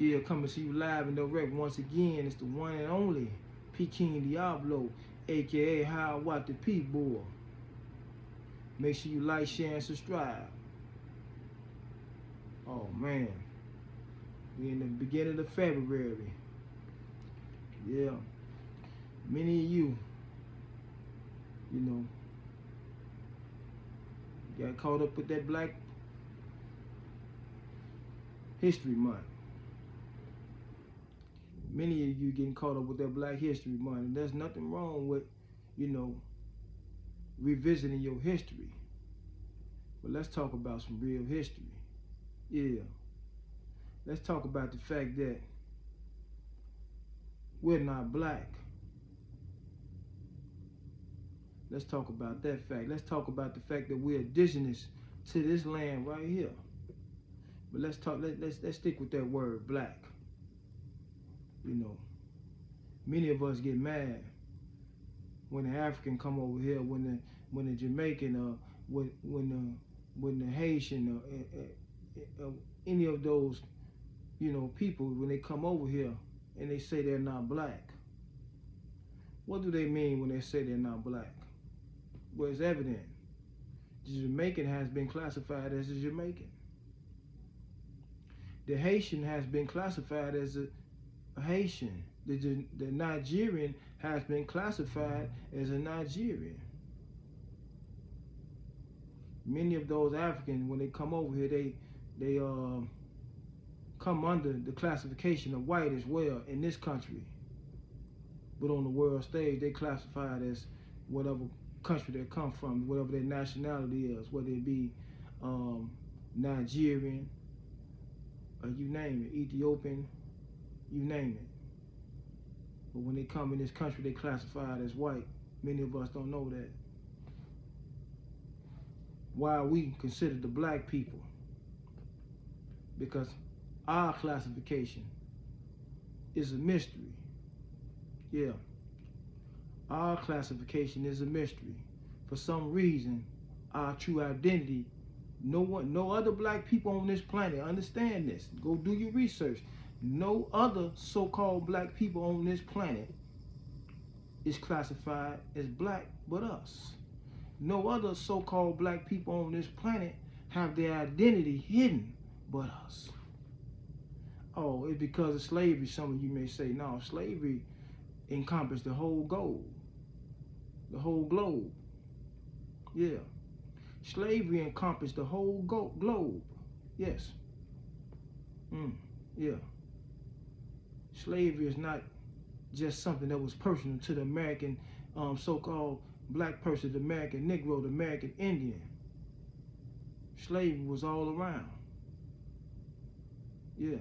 Yeah, coming to you live and direct once again. It's the one and only Peking Diablo, aka How What the P-Boy. Make sure you like, share, and subscribe. Oh man, we in the beginning of February. Yeah, many of you know, got caught up with that Black History Month. Many of you getting caught up with that Black History Month, and there's nothing wrong with, revisiting your history. But let's talk about some real history. Yeah, let's talk about the fact that we're not black. Let's talk about that fact. Let's talk about the fact that we're indigenous to this land right here. But let's stick with that word, black. Many of us get mad when the African come over here, when the Jamaican, when the Haitian, any of those, people, when they come over here and they say they're not black. What do they mean when they say they're not black? Well, it's evident. The Jamaican has been classified as a Jamaican. The Haitian has been classified as a Haitian. The Nigerian has been classified as a Nigerian. Many of those Africans, when they come over here, they come under the classification of white as well in this country. But on the world stage, they classified as whatever country they come from, whatever their nationality is, whether it be Nigerian, or you name it, Ethiopian, you name it. But when they come in this country, they classified as white. Many of us don't know that. Why are we considered the black people? Because our classification is a mystery. Yeah. Our classification is a mystery. For some reason, our true identity, no other black people on this planet, understand this. Go do your research. No other so-called black people on this planet is classified as black but us. No other so-called black people on this planet have their identity hidden but us. Oh, it's because of slavery, some of you may say. No, slavery encompassed the whole globe. The whole globe. Yeah. Slavery encompassed the whole globe. Yes. Yeah. Slavery is not just something that was personal to the American so-called black person, the American Negro, the American Indian. Slavery was all around. Yeah.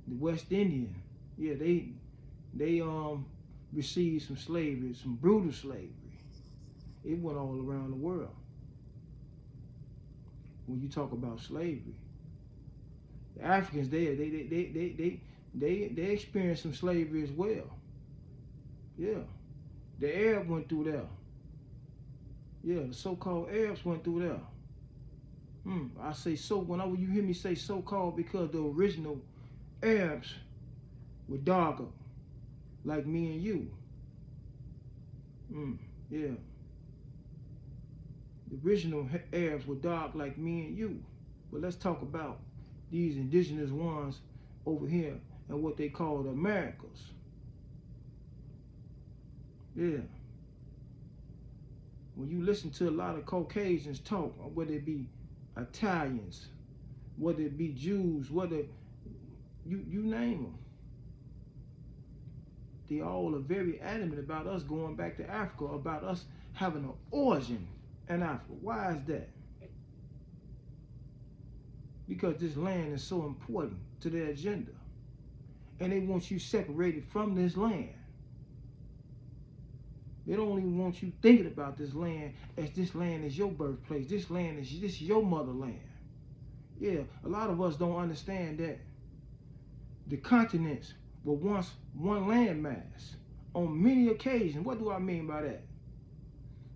The West Indian, yeah, they received some slavery, some brutal slavery. It went all around the world. When you talk about slavery, the Africans they experienced some slavery as well. Yeah, the Arab went through there. Yeah, the so-called Arabs went through there. I say so. Whenever you hear me say so-called, because the original Arabs were darker, like me and you. Yeah. The original Arabs were dark like me and you. But let's talk about these indigenous ones over here and what they call the Americas. Yeah. When you listen to a lot of Caucasians talk, whether it be Italians, whether it be Jews, whether you name them, they all are very adamant about us going back to Africa, about us having an origin in Africa. Why is that? Because this land is so important to their agenda. And they want you separated from this land. They don't even want you thinking about this land as this land is your birthplace. This is your motherland. Yeah, a lot of us don't understand that the continents were once one landmass on many occasions. What do I mean by that?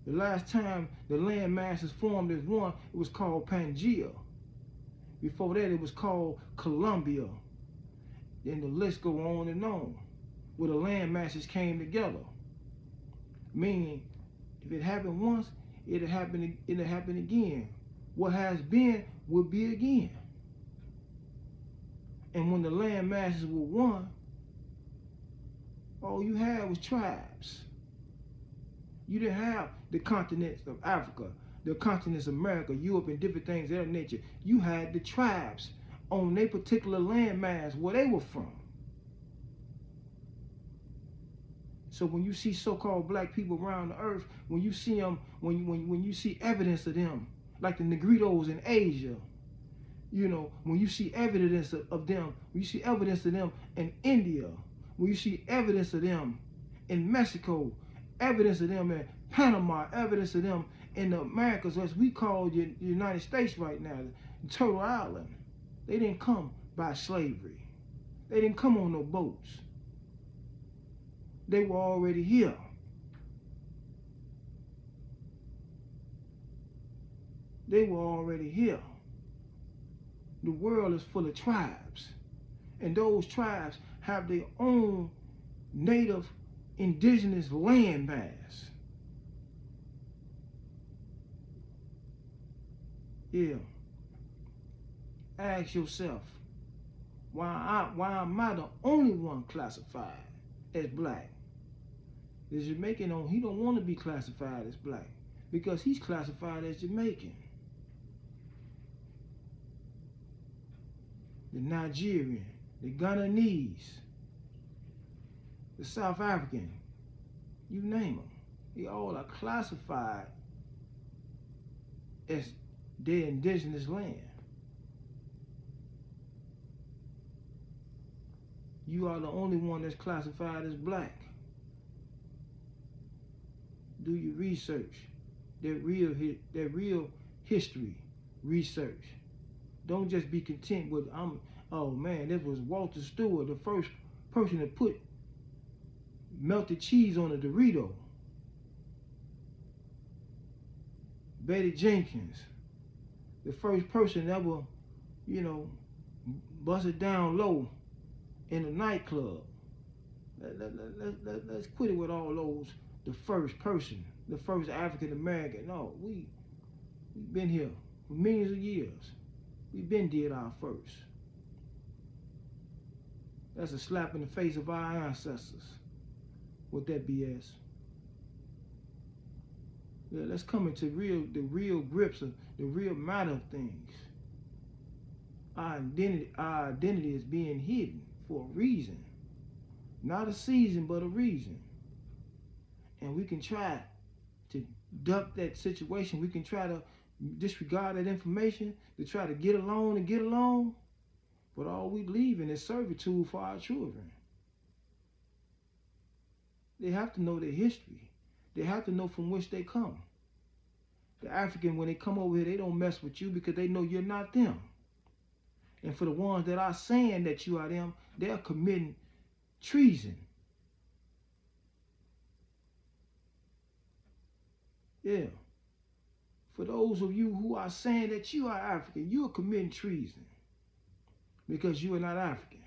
The last time the land masses formed as one, it was called Pangea. Before that, it was called Colombia. Then the list go on and on, where the land masses came together. Meaning, if it happened once, it'll happen again. What has been will be again. And when the land masses were one, all you had was tribes. You didn't have the continents of Africa, the continents of America, Europe, and different things of that nature. You had the tribes on their particular landmass where they were from. So when you see so-called black people around the earth, when you see them, when you see evidence of them, like the Negritos in Asia, you know, when you see evidence of them, when you see evidence of them in India, when you see evidence of them in Mexico, evidence of them in Panama, evidence of them in the Americas, as we call the United States right now, Turtle Island. They didn't come by slavery. They didn't come on no boats. They were already here. They were already here. The world is full of tribes, and those tribes have their own native indigenous landmass. Yeah. Ask yourself, why am I the only one classified as black? The Jamaican, he don't want to be classified as black because he's classified as Jamaican. The Nigerian, the Guyanese, the South African, you name them. They all are classified as their indigenous land. You are the only one that's classified as black. Do your research, that real history research. Don't just be content with, oh man, this was Walter Stewart, the first person to put melted cheese on a Dorito. Betty Jenkins, the first person ever, you know, busted down low in a nightclub. Let's quit it with all those, the first person, the first African American. No, we've been here for millions of years. We've been did our first. That's a slap in the face of our ancestors with that BS. Yeah, let's come into the real grips of the real matter of things. Our identity is being hidden for a reason. Not a season, but a reason. And we can try to duck that situation. We can try to disregard that information to try to get along. But all we leaving is servitude for our children. They have to know their history. They have to know from which they come. The African, when they come over here, they don't mess with you because they know you're not them. And for the ones that are saying that you are them, they're committing treason. Yeah. For those of you who are saying that you are African, you are committing treason because you are not African.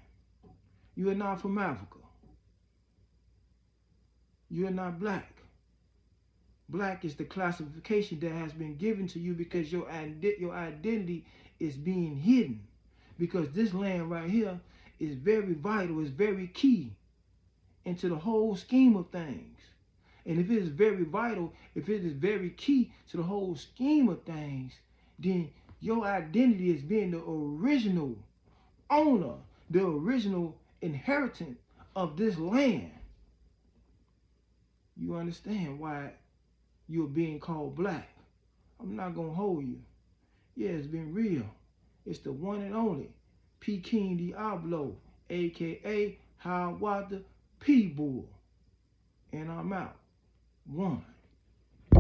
You are not from Africa. You are not black. Black is the classification that has been given to you because your identity is being hidden. Because this land right here is very vital, is very key into the whole scheme of things. And if it is very vital, if it is very key to the whole scheme of things, then your identity is being the original owner, the original inheritant of this land. You understand why you're being called black. I'm not going to hold you. Yeah, it's been real. It's the one and only Peking Diablo, a.k.a. Hiawatha P. Bull. And I'm out. One.